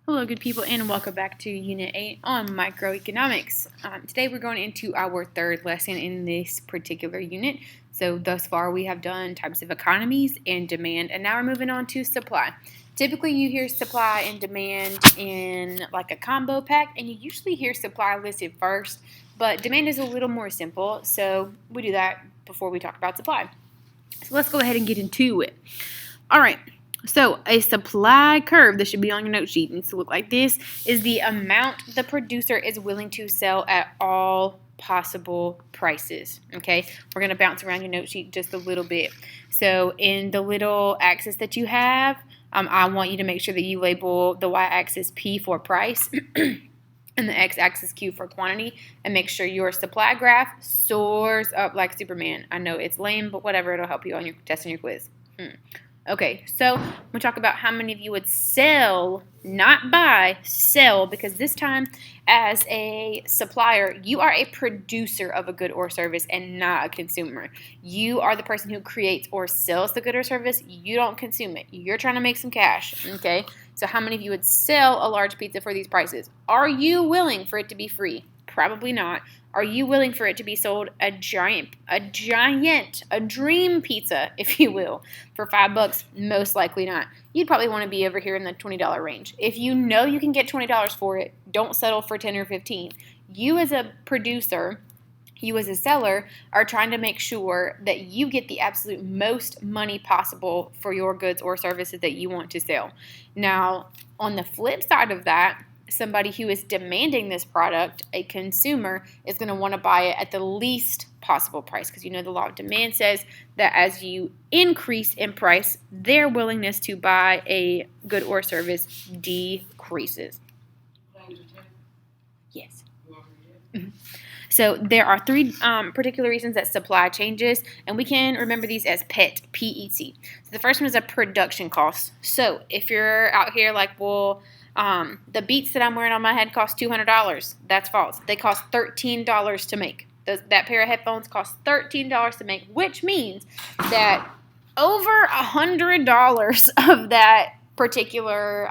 Hello, good people, and welcome back to Unit 8 on Microeconomics. Today we're going into our third lesson in this particular unit. So thus far we have done types of economies and demand, and now we're moving on to supply. Typically you hear supply and demand in like a combo pack, and you usually hear supply listed first, but demand is a little more simple, so we do that before we talk about supply. So let's go ahead and get into it. All right. So a supply curve, this should be on your note sheet, needs to look like this, is the amount the producer is willing to sell at all possible prices. Okay, we're going to bounce around your note sheet just a little bit. So in the little axis that you have, I want you to make sure that you label the y-axis P for price and the x-axis Q for quantity, and make sure your supply graph soars up like Superman. I know it's lame, but whatever, it'll help you on your test and your quiz. Okay, so I'm going to talk about how many of you would sell, not buy, sell, because this time as a supplier, you are a producer of a good or service and not a consumer. You are the person who creates or sells the good or service. You don't consume it. You're trying to make some cash, okay? So how many of you would sell a large pizza for these prices? Are you willing for it to be free? Probably not. Are you willing for it to be sold a dream pizza, if you will, for $5? Most likely not. You'd probably want to be over here in the $20 range. If you know you can get $20 for it, don't settle for 10 or 15. You as a producer, you as a seller, are trying to make sure that you get the absolute most money possible for your goods or services that you want to sell. Now, on the flip side of that, somebody who is demanding this product, a consumer, is going to want to buy it at the least possible price, because you know the law of demand says that as you increase in price, their willingness to buy a good or service decreases. Yes. So there are three particular reasons that supply changes, and we can remember these as PET, P-E-T. So the first one is a production cost. So if you're out here like, well, the beats that I'm wearing on my head cost $200. That's false. They cost $13 to make. That pair of headphones cost $13 to make, which means that over $100 of that particular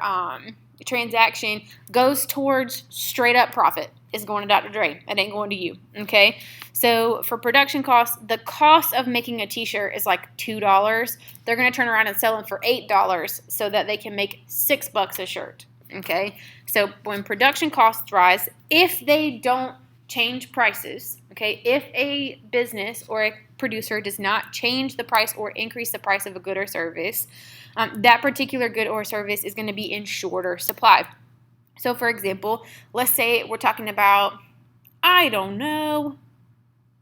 transaction goes towards straight up profit. Is going to Dr. Dre. It ain't going to you. Okay? So for production costs, the cost of making a t-shirt is like $2. They're going to turn around and sell them for $8 so that they can make $6 a shirt. Okay, so when production costs rise, if they don't change prices, okay, if a business or a producer does not change the price or increase the price of a good or service, that particular good or service is going to be in shorter supply. So for example, let's say we're talking about, I don't know,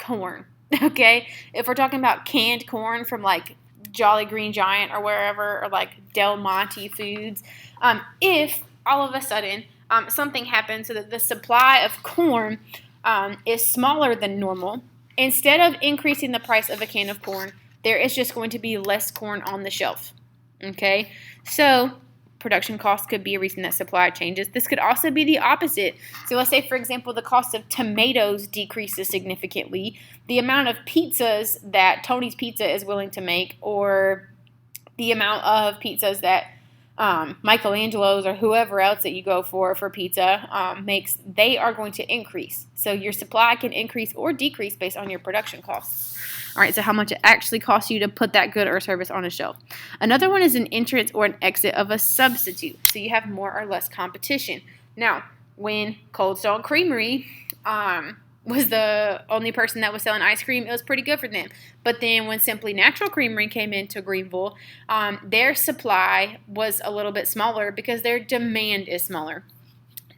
corn, okay? If we're talking about canned corn from like Jolly Green Giant or wherever, or like Del Monte Foods, if all of a sudden something happens so that the supply of corn is smaller than normal, instead of increasing the price of a can of corn, there is just going to be less corn on the shelf. Okay, so production costs could be a reason that supply changes. This could also be the opposite. So let's say, for example, the cost of tomatoes decreases significantly. The amount of pizzas that Tony's Pizza is willing to make, or the amount of pizzas that Michelangelo's or whoever else that you go for pizza makes, they are going to increase. So your supply can increase or decrease based on your production costs. All right, so how much it actually costs you to put that good or service on a shelf. Another one is an entrance or an exit of a substitute. So you have more or less competition. Now, when Cold Stone Creamery was the only person that was selling ice cream, it was pretty good for them. But then when Simply Natural Creamery came into Greenville, their supply was a little bit smaller because their demand is smaller.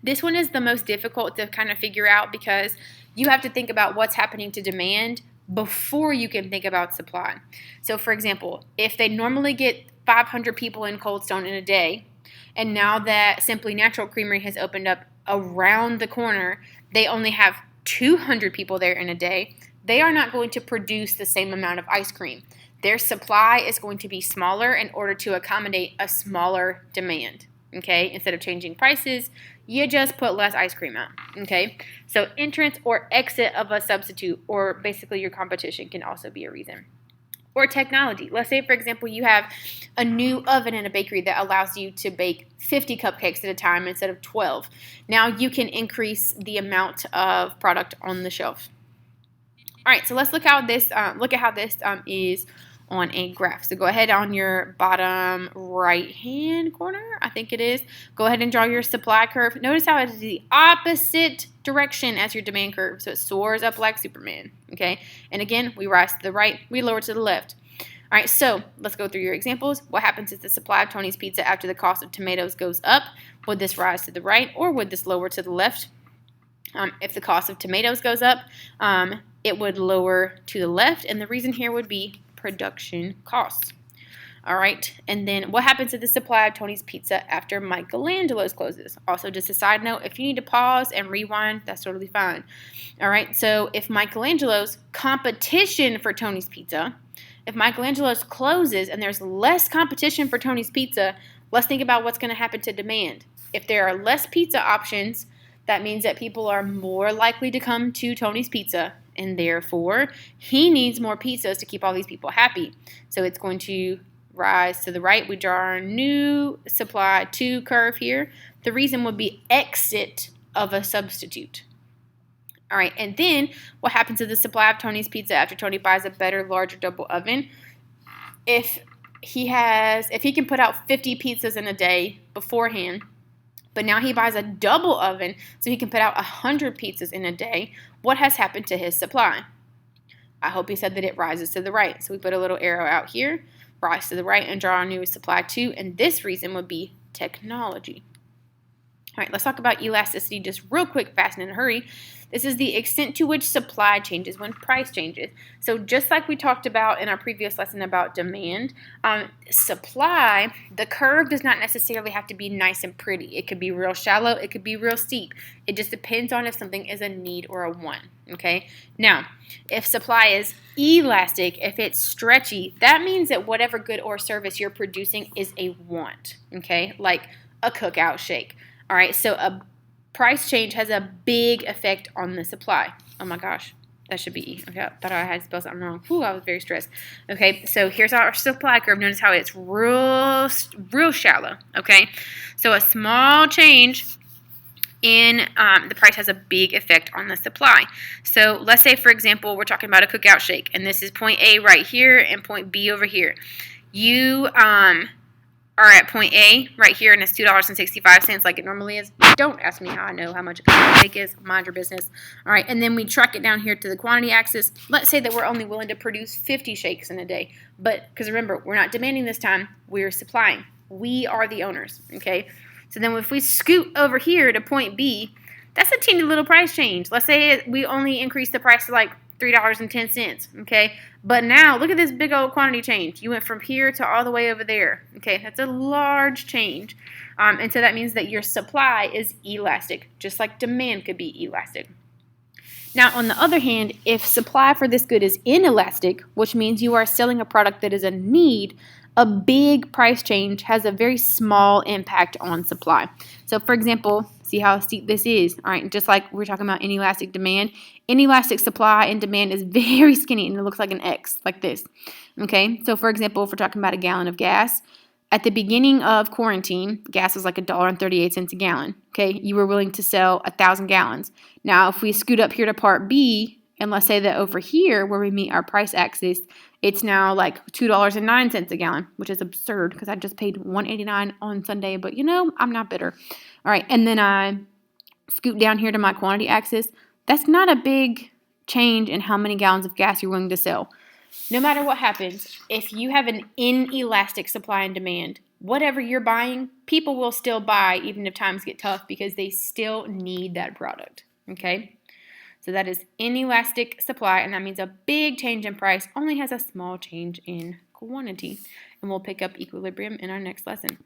This one is the most difficult to kind of figure out because you have to think about what's happening to demand before you can think about supply. So for example, if they normally get 500 people in Cold Stone in a day, and now that Simply Natural Creamery has opened up around the corner, they only have 200 people there in a day, they are not going to produce the same amount of ice cream. Their supply is going to be smaller in order to accommodate a smaller demand. Okay, instead of changing prices, you just put less ice cream out. Okay, so entrance or exit of a substitute, or basically your competition, can also be a reason. Or technology. Let's say, for example, you have a new oven in a bakery that allows you to bake 50 cupcakes at a time instead of 12. Now you can increase the amount of product on the shelf. All right, so let's look at how this is on a graph. So go ahead on your bottom right-hand corner, I think it is. Go ahead and draw your supply curve. Notice how it is the opposite direction as your demand curve. So it soars up like Superman, okay? And again, we rise to the right, we lower to the left. All right, so let's go through your examples. What happens is the supply of Tony's Pizza after the cost of tomatoes goes up? Would this rise to the right or would this lower to the left? If the cost of tomatoes goes up, it would lower to the left, and the reason here would be production costs. All right, and then what happens to the supply of Tony's Pizza after Michelangelo's closes? Also, just a side note, if you need to pause and rewind, that's totally fine. All right, so if Michelangelo's competition for Tony's Pizza, if Michelangelo's closes and there's less competition for Tony's Pizza, let's think about what's going to happen to demand. If there are less pizza options, that means that people are more likely to come to Tony's Pizza, and therefore he needs more pizzas to keep all these people happy. So it's going to rise to the right. We draw our new supply to curve here. The reason would be exit of a substitute. All right, and then what happens to the supply of Tony's Pizza after Tony buys a better, larger double oven? If he can put out 50 pizzas in a day beforehand, but now he buys a double oven so he can put out 100 pizzas in a day, what has happened to his supply? I hope he said that it rises to the right. So we put a little arrow out here, rise to the right, and draw our new supply to, and this reason would be technology. All right, let's talk about elasticity just real quick, fast, and in a hurry. This is the extent to which supply changes when price changes. So just like we talked about in our previous lesson about demand, supply, the curve does not necessarily have to be nice and pretty. It could be real shallow. It could be real steep. It just depends on if something is a need or a want, okay? Now, if supply is elastic, if it's stretchy, that means that whatever good or service you're producing is a want, okay? Like a cookout shake. All right, so a price change has a big effect on the supply. Oh my gosh, that should be E. Okay, I thought I had spelled something wrong. Whew, I was very stressed. Okay, so here's our supply curve. Notice how it's real shallow. Okay, so a small change in the price has a big effect on the supply. So let's say, for example, we're talking about a cookout shake, and this is point A right here and point B over here. You are at point A right here, and it's $2.65 like it normally is. Don't ask me how I know how much a cookout shake is. Mind your business. All right, and then we track it down here to the quantity axis. Let's say that we're only willing to produce 50 shakes in a day, but because remember, we're not demanding this time, we're supplying. We are the owners, okay? So then if we scoot over here to point B, that's a teeny little price change. Let's say we only increase the price to like $3.10, okay? But now, look at this big old quantity change. You went from here to all the way over there, okay? That's a large change. And so that means that your supply is elastic, just like demand could be elastic. Now, on the other hand, if supply for this good is inelastic, which means you are selling a product that is a need, a big price change has a very small impact on supply. So, for example, see how steep this is. All right, just like we're talking about inelastic demand, inelastic supply and demand is very skinny, and it looks like an X, like this. Okay, so for example, if we're talking about a gallon of gas, at the beginning of quarantine, gas was like $1.38 a gallon. Okay, you were willing to sell 1,000 gallons. Now, if we scoot up here to part B, and let's say that over here, where we meet our price axis, it's now like $2.09 a gallon, which is absurd because I just paid $1.89 on Sunday, but you know, I'm not bitter. All right, and then I scoot down here to my quantity axis. That's not a big change in how many gallons of gas you're willing to sell. No matter what happens, if you have an inelastic supply and demand, whatever you're buying, people will still buy even if times get tough because they still need that product, okay? So that is inelastic supply, and that means a big change in price only has a small change in quantity. And we'll pick up equilibrium in our next lesson.